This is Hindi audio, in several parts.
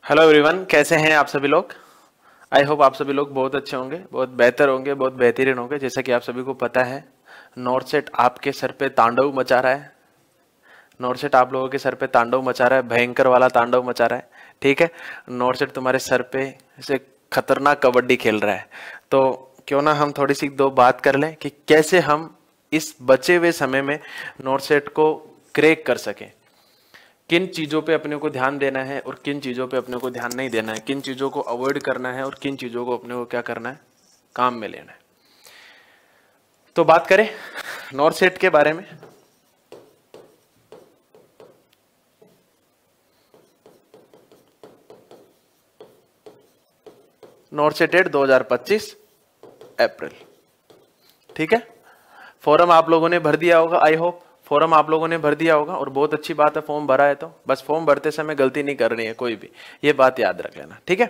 हेलो एवरीवन, कैसे हैं आप सभी लोग। आई होप आप सभी लोग बहुत अच्छे होंगे, बहुत बेहतर होंगे, बहुत बेहतरीन होंगे। जैसा कि आप सभी को पता है, नॉर्सेट आपके सर पे तांडव मचा रहा है। नॉर्सेट आप लोगों के सर पे तांडव मचा रहा है, भयंकर वाला तांडव मचा रहा है। ठीक है, नॉर्सेट तुम्हारे सर पे ऐसे खतरनाक कबड्डी खेल रहा है। तो क्यों ना हम थोड़ी सी दो बात कर लें कि कैसे हम इस बचे हुए समय में नॉर्सेट को क्रैक कर सकें। किन चीज़ों पे अपने को ध्यान देना है और किन चीज़ों पे अपने को ध्यान नहीं देना है, किन चीज़ों को अवॉइड करना है और किन चीज़ों को अपने को क्या करना है, काम में लेना है। तो बात करें नॉर्सेट के बारे में। नॉर्सेट 2025 अप्रैल। ठीक है, फॉर्म आप लोगों ने भर दिया होगा। आई होप फॉर्म आप लोगों ने भर दिया होगा और बहुत अच्छी बात है, फॉर्म भरा है तो बस फॉर्म भरते समय गलती नहीं करनी है कोई भी, ये बात याद रख लेना। ठीक है,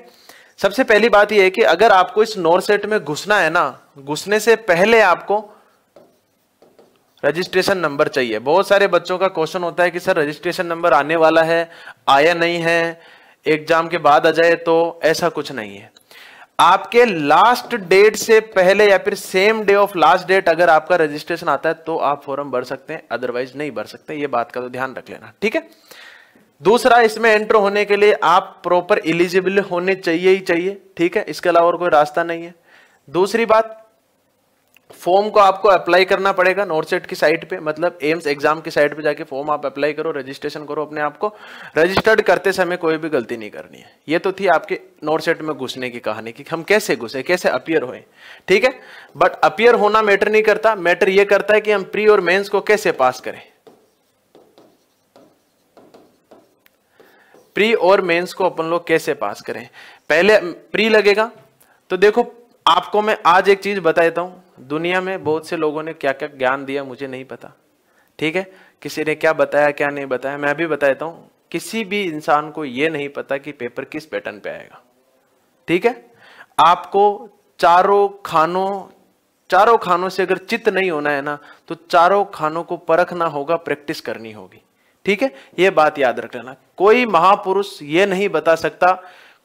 सबसे पहली बात ये है कि अगर आपको इस नॉर्सेट में घुसना है ना, घुसने से पहले आपको रजिस्ट्रेशन नंबर चाहिए। बहुत सारे बच्चों का क्वेश्चन होता है कि सर रजिस्ट्रेशन नंबर आने वाला है, आया नहीं है, एग्जाम के बाद आ जाए। तो ऐसा कुछ नहीं है। आपके लास्ट डेट से पहले या फिर same day of last date अगर आपका रजिस्ट्रेशन आता है तो आप फॉर्म भर सकते हैं, अदरवाइज नहीं भर सकते। ये बात का तो ध्यान रख लेना। ठीक है, दूसरा, इसमें एंटर होने के लिए आप प्रॉपर एलिजिबल होने चाहिए ही चाहिए। ठीक है, इसके अलावा और कोई रास्ता नहीं है। दूसरी बात, फॉर्म को आपको अप्लाई करना पड़ेगा नॉर्सेट की साइट पे, मतलब एम्स एग्जाम की साइट पे जाके फॉर्म आप अप्लाई करो, रजिस्ट्रेशन करो अपने आप को। रजिस्टर्ड करते समय कोई भी गलती नहीं करनी है। ये तो थी आपके नॉर्सेट में घुसने की कहानी कि हम कैसे घुसे, कैसे अपीयर हुए। ठीक है, बट अपीयर होना मैटर नहीं करता, मैटर ये करता है कि हम प्री और मेंस को कैसे पास करें। प्री और मेंस को अपन लोग कैसे पास करें। पहले प्री लगेगा तो देखो, आपको मैं आज एक चीज बता देता हूं। दुनिया में बहुत से लोगों ने क्या क्या ज्ञान दिया मुझे नहीं पता। ठीक है, किसी ने क्या बताया क्या नहीं बताया, मैं भी बता देता हूं। किसी भी इंसान को यह नहीं पता कि पेपर किस पैटर्न पे आएगा। ठीक है, आपको चारों खानों से अगर चित नहीं होना है ना, तो चारों खानों को परखना होगा, प्रैक्टिस करनी होगी। ठीक है, यह बात याद रख लेना। कोई महापुरुष यह नहीं बता सकता,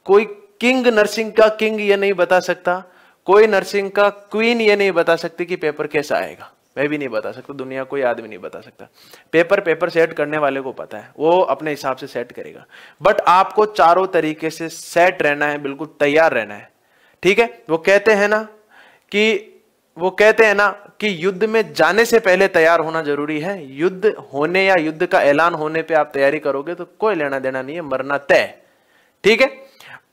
कोई किंग नर्सिंग का किंग यह नहीं बता सकता, कोई नर्सिंग का क्वीन ये नहीं बता सकती कि पेपर कैसा आएगा। मैं भी नहीं बता सकता, दुनिया कोई आदमी नहीं बता सकता। पेपर सेट करने वाले को पता है, वो अपने हिसाब से सेट करेगा। बट आपको चारों तरीके से सेट रहना है, बिल्कुल तैयार रहना है। ठीक है, वो कहते हैं ना कि युद्ध में जाने से पहले तैयार होना जरूरी है। युद्ध होने या युद्ध का ऐलान होने पे आप तैयारी करोगे तो कोई लेना देना नहीं है, मरना तय। ठीक है,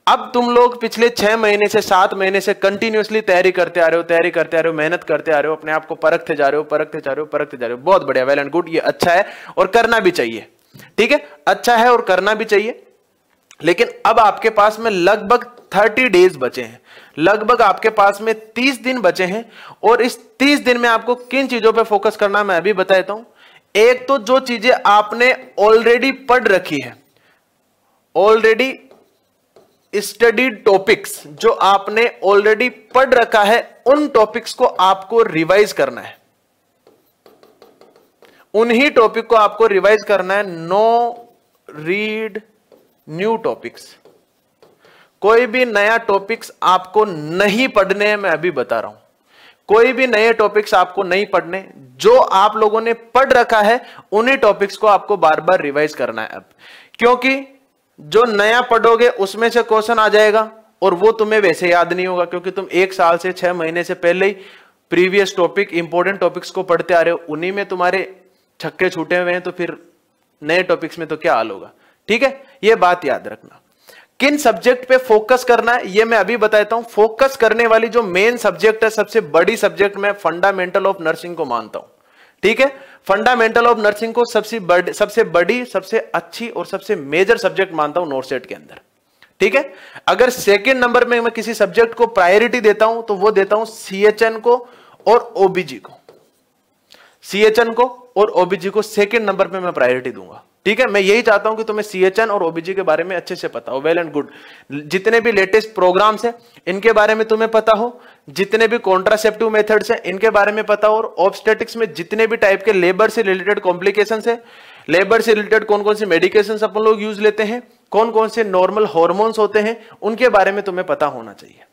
अब तुम लोग पिछले 6 महीने से 7 महीने से कंटिन्यूअसली तैयारी करते आ रहे हो, मेहनत करते आ रहे हो, अपने आप को परखते जा रहे हो। बहुत बढ़िया, वेल एंड गुड, ये अच्छा है और करना भी चाहिए। ठीक है, अच्छा है और करना भी चाहिए। लेकिन अब आपके पास में लगभग 30 डेज बचे हैं, लगभग आपके पास में 30 दिन बचे हैं। और इस 30 दिन में आपको किन चीजों पर फोकस करना मैं अभी बता देता हूं। एक तो जो चीजें आपने ऑलरेडी पढ़ रखी है, ऑलरेडी स्टडीड टॉपिक्स जो आपने ऑलरेडी पढ़ रखा है, उन टॉपिक्स को आपको रिवाइज करना है। उन्हीं टॉपिक को आपको रिवाइज करना है। No read new topics. कोई भी नया टॉपिक्स आपको नहीं पढ़ने हैं, मैं अभी बता रहा हूं। कोई भी नए टॉपिक्स आपको नहीं पढ़ने, जो आप लोगों ने पढ़ रखा है उन्हीं टॉपिक्स को आपको बार बार रिवाइज करना है अब। क्योंकि जो नया पढ़ोगे उसमें से क्वेश्चन आ जाएगा और वो तुम्हें वैसे याद नहीं होगा, क्योंकि तुम 1 साल से 6 महीने से पहले ही प्रीवियस टॉपिक, इंपॉर्टेंट टॉपिक्स को पढ़ते आ रहे हो। उन्हीं में तुम्हारे छक्के छूटे हुए हैं, तो फिर नए टॉपिक्स में तो क्या हाल होगा। ठीक है, ये बात याद रखना। किन सब्जेक्ट पे फोकस करना है ये मैं अभी बताता हूं। फोकस करने वाली जो मेन सब्जेक्ट है, सबसे बड़ी सब्जेक्ट, मैं फंडामेंटल ऑफ नर्सिंग को मानता हूं। ठीक है, फंडामेंटल ऑफ नर्सिंग को सबसे बड़ी, सबसे अच्छी और सबसे मेजर सब्जेक्ट मानता हूं नॉर्सेट के अंदर। ठीक है, अगर सेकंड नंबर में मैं किसी सब्जेक्ट को प्रायोरिटी देता हूं तो वो देता हूं सीएचएन को और ओबीजी को। सीएचएन को और ओबीजी को सेकंड नंबर पे मैं प्रायोरिटी दूंगा। ठीक है, मैं यही चाहता हूं कि तुम्हें सीएचएन और ओबीजी के बारे में अच्छे से पता हो, वेल एंड गुड। जितने भी लेटेस्ट प्रोग्राम्स हैं इनके बारे में तुम्हें पता हो, जितने भी कॉन्ट्रासेप्टिव मेथड्स हैं इनके बारे में पता हो, और ऑब्स्टेटिक्स में जितने भी टाइप के लेबर से रिलेटेड कॉम्प्लिकेशंस है, लेबर से रिलेटेड कौन कौन सी मेडिकेशंस अपन लोग यूज लेते हैं, कौन कौन से नॉर्मल हार्मोन्स होते हैं, उनके बारे में तुम्हें पता होना चाहिए।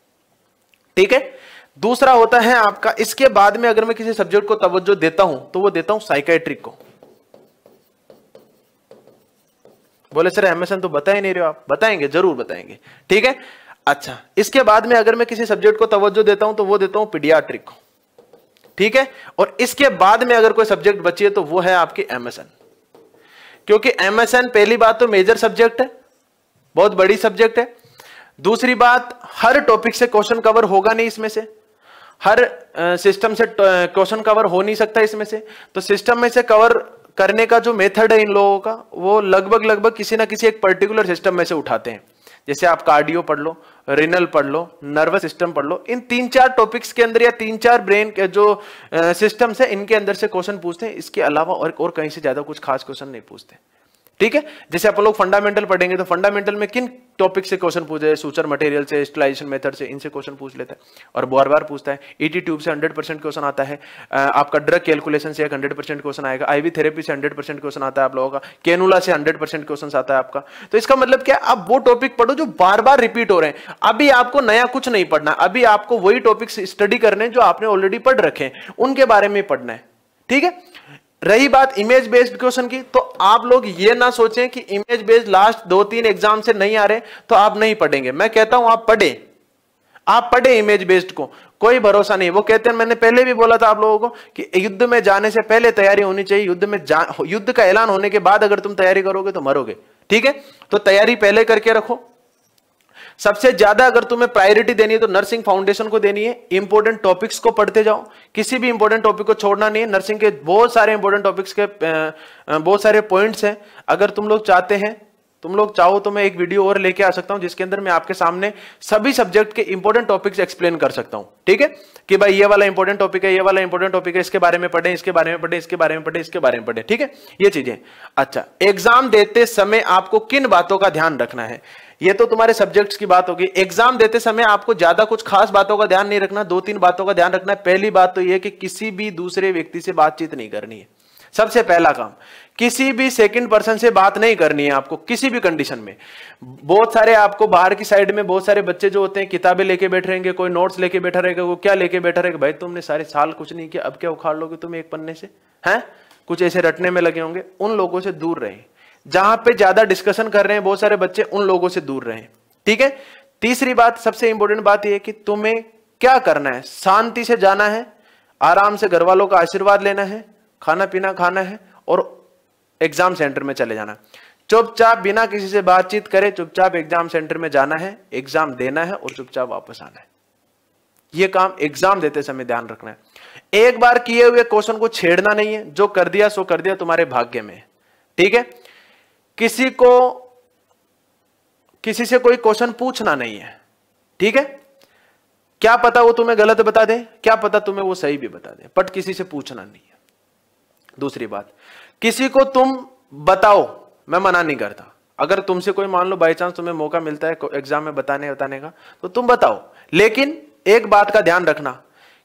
ठीक है। दूसरा होता है आपका, इसके बाद में अगर मैं किसी सब्जेक्ट को तवज्जो देता हूं तो वो देता हूं साइकियाट्रिक को। बोले सर एमएसएन तो बता ही नहीं रहे हो आप। बताएंगे, जरूर बताएंगे। ठीक है। अच्छा, इसके बाद में अगर मैं किसी सब्जेक्ट को तवज्जो देता हूं तो वो देता हूं पीडियाट्रिक को। ठीक है। और इसके बाद में अगर कोई सब्जेक्ट बची है तो वो है आपकी एमएसएन, क्योंकि एमएसएन पहली बात तो मेजर सब्जेक्ट है, बहुत बड़ी सब्जेक्ट है। दूसरी बात, हर टॉपिक से क्वेश्चन कवर होगा नहीं, इसमें से हर सिस्टम से क्वेश्चन कवर हो नहीं सकता इसमें से। तो सिस्टम में से कवर करने का जो मेथड है इन लोगों का, वो लगभग किसी ना किसी एक पर्टिकुलर सिस्टम में से उठाते हैं। जैसे आप कार्डियो पढ़ लो, रिनल पढ़ लो, नर्वस सिस्टम पढ़ लो, इन 3-4 टॉपिक्स के अंदर या 3-4 ब्रेन के जो सिस्टम्स है इनके अंदर से क्वेश्चन पूछते हैं। इसके अलावा और कहीं से ज्यादा कुछ खास क्वेश्चन नहीं पूछते। ठीक है। जैसे अपन लोग फंडामेंटल पढ़ेंगे तो फंडामेंटल में किन टॉपिक से क्वेश्चन पूछे, सूचर मटेरियल से, स्टेलाइजेशन मेथड से, इनसे क्वेश्चन पूछ लेता है और बार बार पूछता है। ईटी ट्यूब से 100% क्वेश्चन आता है, आपका ड्रग कैलकुलेशन से 100% क्वेश्चन आएगा, आईवी थेरेपी से 100% क्वेश्चन आता है आप लोगों का, कैनुला से 100% क्वेश्चन आता है आपका। तो इसका मतलब क्या, आप वो टॉपिक पढ़ो जो बार बार रिपीट हो रहे हैं। अभी आपको नया कुछ नहीं पढ़ना, अभी आपको वही टॉपिक्स स्टडी करने जो आपने ऑलरेडी पढ़ रखे हैं, उनके बारे में पढ़ना है। ठीक है। रही बात इमेज बेस्ड क्वेश्चन की, तो आप लोग ये ना सोचें कि इमेज बेस्ड लास्ट 2-3 एग्जाम से नहीं आ रहे तो आप नहीं पढ़ेंगे। मैं कहता हूं आप पढ़े इमेज बेस्ड को, कोई भरोसा नहीं। वो कहते हैं, मैंने पहले भी बोला था आप लोगों को कि युद्ध में जाने से पहले तैयारी होनी चाहिए, युद्ध का ऐलान होने के बाद अगर तुम तैयारी करोगे तो मरोगे। ठीक है। तो तैयारी पहले करके रखो। सबसे ज्यादा अगर तुम्हें प्रायोरिटी देनी है तो नर्सिंग फाउंडेशन को देनी है। इंपॉर्टेंट टॉपिक्स को पढ़ते जाओ, किसी भी इंपॉर्टेंट टॉपिक को छोड़ना नहीं है। नर्सिंग के बहुत सारे इंपॉर्टेंट टॉपिक्स के बहुत सारे पॉइंट्स हैं। अगर तुम लोग चाहो तो मैं एक वीडियो और लेके आ सकता हूं जिसके अंदर मैं आपके सामने सभी सब्जेक्ट के इंपॉर्टेंट टॉपिक्स एक्सप्लेन कर सकता हूं। ठीक है, कि भाई ये वाला इंपॉर्टेंट टॉपिक है, ये वाला इंपॉर्टेंट टॉपिक है, इसके बारे में पढ़ें, इसके बारे में पढ़ें, इसके बारे में पढ़ें, इसके बारे में पढ़ें। ठीक है, ये चीजें। अच्छा, एग्जाम देते समय आपको किन बातों का ध्यान रखना है? ये तो तुम्हारे सब्जेक्ट्स की बात होगी। एग्जाम देते समय आपको ज्यादा कुछ खास बातों का ध्यान नहीं रखना, 2-3 बातों का ध्यान रखना है। पहली बात तो यह कि किसी भी दूसरे व्यक्ति से बातचीत नहीं करनी है। सबसे पहला काम, किसी भी सेकंड पर्सन से बात नहीं करनी है आपको किसी भी कंडीशन में। बहुत सारे आपको बाहर की साइड में बहुत सारे बच्चे जो होते हैं किताबें लेके बैठ रहेंगे, कोई नोट्स लेके बैठा रहेगा, वो क्या लेके बैठा रहेगा, भाई तुमने सारे साल कुछ नहीं किया, अब क्या उखाड़ लोगे तुम एक पन्ने से? हैं, कुछ ऐसे रटने में लगे होंगे। उन लोगों से दूर रहें। जहां पे ज्यादा डिस्कशन कर रहे हैं बहुत सारे बच्चे, उन लोगों से दूर रहें। ठीक है। तीसरी बात, सबसे इंपॉर्टेंट बात यह है कि तुम्हें क्या करना है, शांति से जाना है, आराम से घर वालों का आशीर्वाद लेना है, खाना पीना खाना है और एग्जाम सेंटर में चले जाना। चुपचाप बिना किसी से बातचीत करे चुपचाप एग्जाम सेंटर में जाना है, एग्जाम देना है और चुपचाप वापस आना है। यह काम एग्जाम देते समय ध्यान रखना है। एक बार किए हुए क्वेश्चन को छेड़ना नहीं है, जो कर दिया सो कर दिया, तुम्हारे भाग्य में। ठीक है। किसी से कोई क्वेश्चन पूछना नहीं है। ठीक है। क्या पता वो तुम्हें गलत बता दे, क्या पता तुम्हें वो सही भी बता दे, बट किसी से पूछना नहीं है। दूसरी बात, किसी को तुम बताओ, मैं मना नहीं करता। अगर तुमसे कोई मान लो बाई चांस तुम्हें मौका मिलता है एग्जाम में बताने का, तो तुम बताओ, लेकिन एक बात का ध्यान रखना,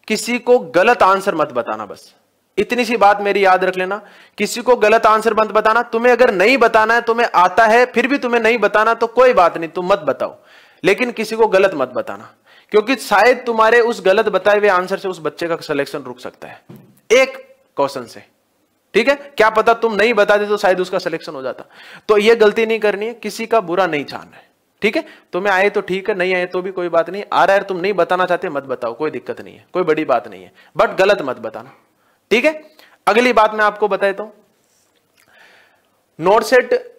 किसी को गलत आंसर मत बताना। बस इतनी सी बात मेरी याद रख लेना, किसी को गलत आंसर मत बताना। तुम्हें अगर नहीं बताना है, तुम्हें आता है फिर भी तुम्हें नहीं बताना, तो कोई बात नहीं, तुम मत बताओ, लेकिन किसी को गलत मत बताना, क्योंकि शायद तुम्हारे उस गलत बताए हुए आंसर से उस बच्चे का सिलेक्शन रुक सकता है एक क्वेश्चन से। ठीक है, क्या पता तुम नहीं बताते तो शायद उसका सिलेक्शन हो जाता। तो यह गलती नहीं करनी है, किसी का बुरा नहीं चाहना है। ठीक है, तुम्हें आए तो ठीक है, नहीं आए तो भी कोई बात नहीं। आ रहा है तुम नहीं बताना चाहते, मत बताओ, कोई दिक्कत नहीं है, कोई बड़ी बात नहीं है, बट गलत मत बताना। ठीक है। अगली बात मैं आपको बता देता हूं, नोट सेट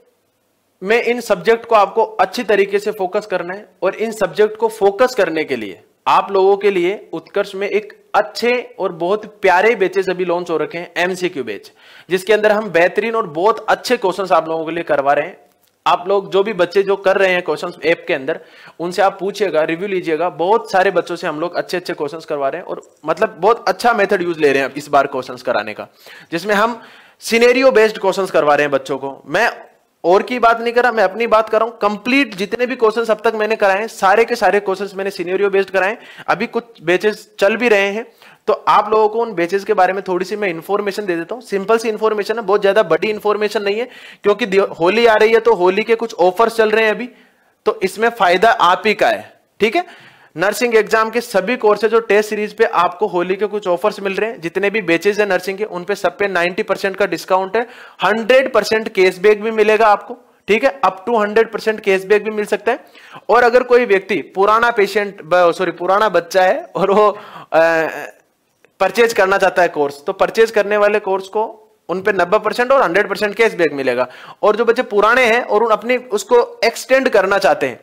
में इन सब्जेक्ट को आपको अच्छी तरीके से फोकस करना है, और इन सब्जेक्ट को फोकस करने के लिए आप लोगों के लिए उत्कर्ष में एक अच्छे और बहुत प्यारे बैचेस अभी लॉन्च हो रखे हैं, एमसीक्यू बैच, जिसके अंदर हम बेहतरीन और बहुत अच्छे क्वेश्चंस आप लोगों के लिए करवा रहे हैं। आप लोग जो भी बच्चे जो कर रहे हैं क्वेश्चंस ऐप के अंदर, उनसे आप पूछिएगा, रिव्यू लीजिएगा। बहुत सारे बच्चों से हम लोग अच्छे अच्छे क्वेश्चंस करवा रहे हैं, और मतलब बहुत अच्छा मेथड यूज ले रहे हैं इस बार क्वेश्चंस कराने का, जिसमें हम सिनेरियो बेस्ड क्वेश्चंस करवा रहे हैं बच्चों को। मैं और की बात नहीं कर रहा, मैं अपनी बात कर रहा हूं। कंप्लीट जितने भी क्वेश्चंस अब तक मैंने कराए हैं, सारे के सारे क्वेश्चंस मैंने सिनेरियो बेस्ड कराए हैं। अभी कुछ बैचेस चल भी रहे हैं, तो आप लोगों को उन बैचेस के बारे में थोड़ी सी मैं इंफॉर्मेशन दे देता हूं। सिंपल सी इंफॉर्मेशन है, बहुत ज्यादा बड़ी इंफॉर्मेशन नहीं है, क्योंकि होली आ रही है तो होली के कुछ ऑफर्स चल रहे हैं अभी, तो इसमें फायदा आप ही का है। ठीक है, नर्सिंग एग्जाम के सभी कोर्सेज और टेस्ट सीरीज पे आपको होली के कुछ ऑफर्स मिल रहे हैं। जितने भी बैचेज है नर्सिंग के, उन पे सब पे 90% का डिस्काउंट है। 100% कैशबैक भी मिलेगा आपको। ठीक है, अप टू 100% कैशबैक भी मिल सकता है। और अगर कोई व्यक्ति पुराना पुराना बच्चा है और वो परचेज करना चाहता है कोर्स, तो परचेज करने वाले कोर्स को उन पे 90% और 100% कैशबैक मिलेगा। और जो बच्चे पुराने हैं और उन अपनी उसको एक्सटेंड करना चाहते हैं,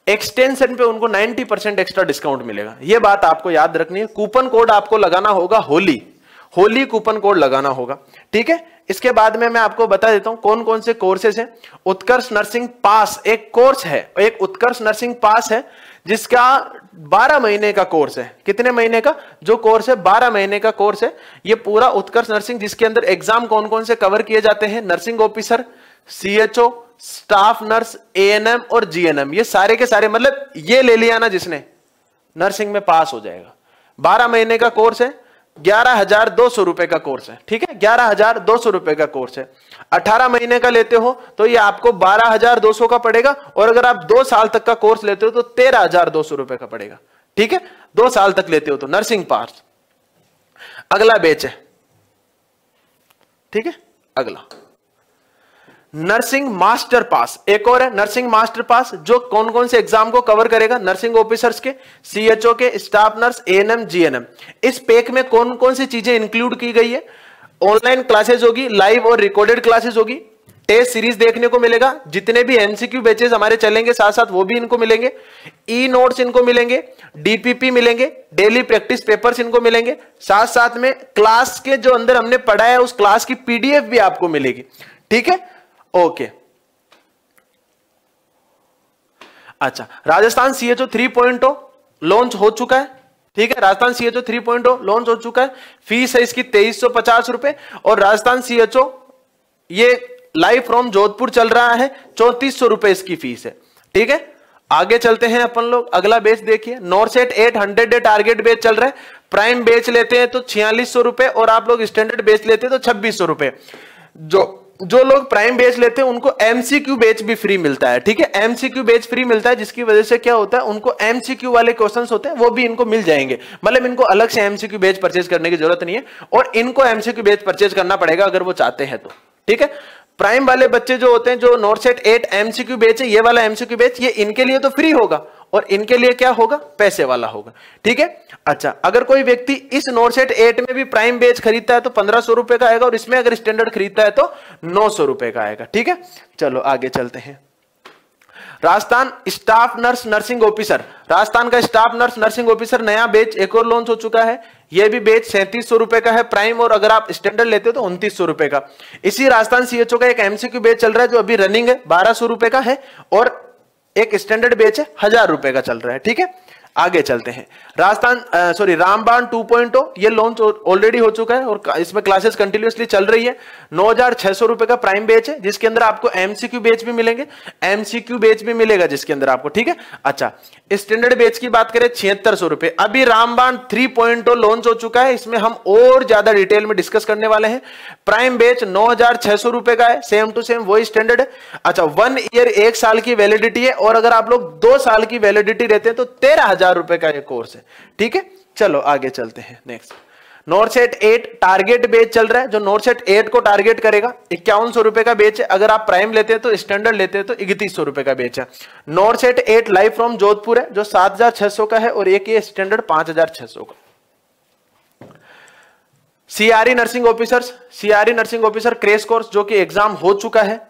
एक्सटेंशन पे उनको 90% एक्स्ट्रा डिस्काउंट मिलेगा। ये बात आपको याद रखनी है। कूपन कोड आपको लगाना होगा होली कूपन कोड लगाना होगा। ठीक है, इसके बाद में मैं आपको बता देता हूं कौन कौन से कोर्सेज हैं। उत्कर्ष नर्सिंग पास एक कोर्स है, एक उत्कर्ष नर्सिंग पास है जिसका 12 महीने का कोर्स है। कितने महीने का जो कोर्स है? 12 महीने का कोर्स है ये पूरा उत्कर्ष नर्सिंग, जिसके अंदर एग्जाम कौन कौन से कवर किए जाते हैं? Nursing officer, CHO, staff nurse, ANM और जीएनएम, ये सारे के सारे, मतलब ये ले लिया ना जिसने, नर्सिंग में पास हो जाएगा। 12 महीने का कोर्स है, 11,200 रुपए का कोर्स है। ठीक है, 11,200 रुपए का कोर्स है। 18 महीने का लेते हो तो ये आपको 12,200 का पड़ेगा, और अगर आप 2 साल तक का कोर्स लेते हो तो 13,200 रुपए का पड़ेगा। ठीक है, 2 साल तक लेते हो तो नर्सिंग पास। अगला बैच है, ठीक है, अगला नर्सिंग मास्टर पास, एक और है नर्सिंग मास्टर पास, जो कौन कौन से एग्जाम को कवर करेगा? नर्सिंग ऑफिसर्स के, सीएचओ के, स्टाफ नर्स, एएनएम, जीएनएम। इस पैक में कौन कौन सी चीजें इंक्लूड की गई है? ऑनलाइन क्लासेस होगी, लाइव और रिकॉर्डेड क्लासेस होगी, टेस्ट सीरीज देखने को मिलेगा, जितने भी एमसीक्यू बैचेस हमारे चलेंगे साथ साथ वो भी इनको मिलेंगे, ई नोट्स इनको मिलेंगे, डीपीपी मिलेंगे, डेली प्रैक्टिस पेपर्स इनको मिलेंगे, साथ साथ में क्लास के जो अंदर हमने पढ़ा है उस क्लास की पीडीएफ भी आपको मिलेगी। ठीक है, ओके। अच्छा, राजस्थान सीएचओ 3.0 लॉन्च हो चुका है। ठीक है, राजस्थान सीएचओ 3.0 लॉन्च हो चुका है। फीस है इसकी 2350 रुपए, और राजस्थान सीएचओ ये लाइव फ्रॉम जोधपुर चल रहा है, 3400 रुपए इसकी फीस है। ठीक है, आगे चलते हैं अपन लोग। अगला बैच देखिए, नॉरसेट 800 डे टारगेट बैच चल रहा है। प्राइम बैच लेते हैं तो 4600 रुपए, और आप लोग स्टैंडर्ड बैच लेते हैं तो 2600 रुपए। जो लोग प्राइम बैच लेते हैं उनको एमसीक्यू बैच भी फ्री मिलता है। ठीक है, एमसीक्यू बैच फ्री मिलता है, जिसकी वजह से क्या होता है, उनको एमसीक्यू वाले क्वेश्चंस होते हैं वो भी इनको मिल जाएंगे। मतलब इनको अलग से एमसीक्यू बैच परचेज करने की जरूरत नहीं है, और इनको एमसीक्यू बैच परचेज करना पड़ेगा अगर वो चाहते हैं तो। ठीक है, प्राइम वाले बच्चे जो होते हैं, जो नॉरसेट 8 एमसीक्यू बैच है, ये वाला एमसीक्यू बैच ये इनके लिए तो फ्री होगा, और इनके लिए क्या होगा? पैसे वाला होगा। ठीक है, अच्छा, अगर कोई व्यक्ति इस नॉरसेट 8 में भी प्राइम बैच खरीदता है तो 1500 रुपए का आएगा, और इसमें अगर स्टैंडर्ड खरीदता है तो 900 रुपए का आएगा। ठीक है, चलो आगे चलते हैं। Rajasthan staff nurse nursing officer, Rajasthan का स्टाफ नर्स नर्सिंग ऑफिसर नया बैच एक और लॉन्च हो चुका है। यह भी बैच 3700 रुपए का है प्राइम, और अगर आप स्टैंडर्ड लेते हो तो 2900 रुपए का। इसी राजस्थान सीएचओ का एक एमसीक्यू बैच चल रहा है जो अभी रनिंग है, 1200 रुपए का है, और एक स्टैंडर्ड बैच है 1000 रुपए का चल रहा है। ठीक है, आगे चलते हैं। रामबाण 2.0 ये लॉन्च ऑलरेडी हो चुका है, और इसमें क्लासेस कंटिन्यूअसली चल रही है। 9600 रुपए का प्राइम बैच है, जिसके अंदर आपको एमसीक्यू बैच भी मिलेंगे, एमसीक्यू बैच भी मिलेगा जिसके अंदर आपको। ठीक है, अच्छा, स्टैंडर्ड बैच की बात करें 7600 रुपए। अभी रामबाण 3.0 लॉन्च हो चुका है, इसमें हम और ज्यादा डिटेल में डिस्कस करने वाले हैं। प्राइम बैच 9600 रुपए का है, सेम टू सेम वही स्टैंडर्ड है। अच्छा, 1 ईयर 1 साल की वैलिडिटी है, और अगर आप लोग 2 साल की वैलिडिटी रहते हैं तो 13,000 रुपए का ये कोर्स है। ठीक है, चलो आगे चलते हैं। नेक्स्ट, नॉरसेट 8 टारगेट बैच चल रहा है, जो नॉरसेट 8 को टारगेट करेगा। 5100 रुपए का बैच है, अगर आप प्राइम लेते हैं तो स्टैंडर्ड लेते हैं तो 3100 रुपए का बैच है। नॉरसेट 8 लाइव फ्रॉम जोधपुर है, जो 7600 का है, और एक ये स्टैंडर्ड 5600 का। CRE nursing officers, CRE nursing officer crash course जो कि एग्जाम हो चुका है।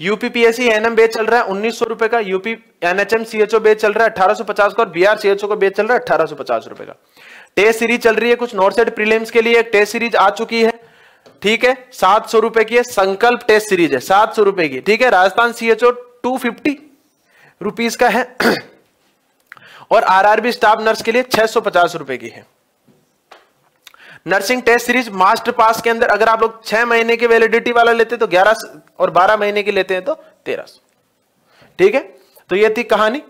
यूपीपीएससी एनएम बैच चल रहा है 1900 रुपए का। यूपी एनएचएम सीएचओ बैच चल रहा है 1850 का, और बिहार सीएचओ का बैच चल रहा है 1850 रुपए का। टेस्ट सीरीज चल रही है कुछ नॉरसेट प्रीलिम्स के लिए, एक टेस्ट सीरीज आ चुकी है। ठीक है, 700 रुपए की है, संकल्प टेस्ट सीरीज है 700 रुपए की। ठीक है, राजस्थान सीएचओ 250 रुपीज का है, और आरआरबी स्टाफ नर्स के लिए 650 रुपए की है। Nursing test series master pass के अंदर अगर आप लोग 6 महीने की वैलिडिटी वाला लेते तो 1100 और 12 महीने की लेते हैं तो 1300। ठीक है, तो ये थी कहानी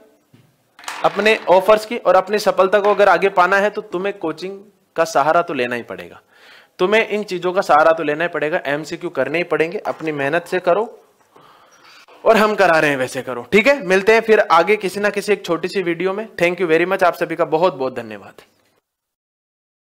अपने ऑफर्स की। और अपनी सफलता को अगर आगे पाना है तो तुम्हें कोचिंग का सहारा तो लेना ही पड़ेगा, तुम्हें इन चीजों का सहारा तो लेना ही पड़ेगा, एमसीक्यू करने ही पड़ेंगे, अपनी मेहनत से करो और हम करा रहे हैं वैसे करो। ठीक है, मिलते हैं फिर आगे किसी ना किसी एक छोटी सी वीडियो में। थैंक यू वेरी मच, आप सभी का बहुत बहुत धन्यवाद।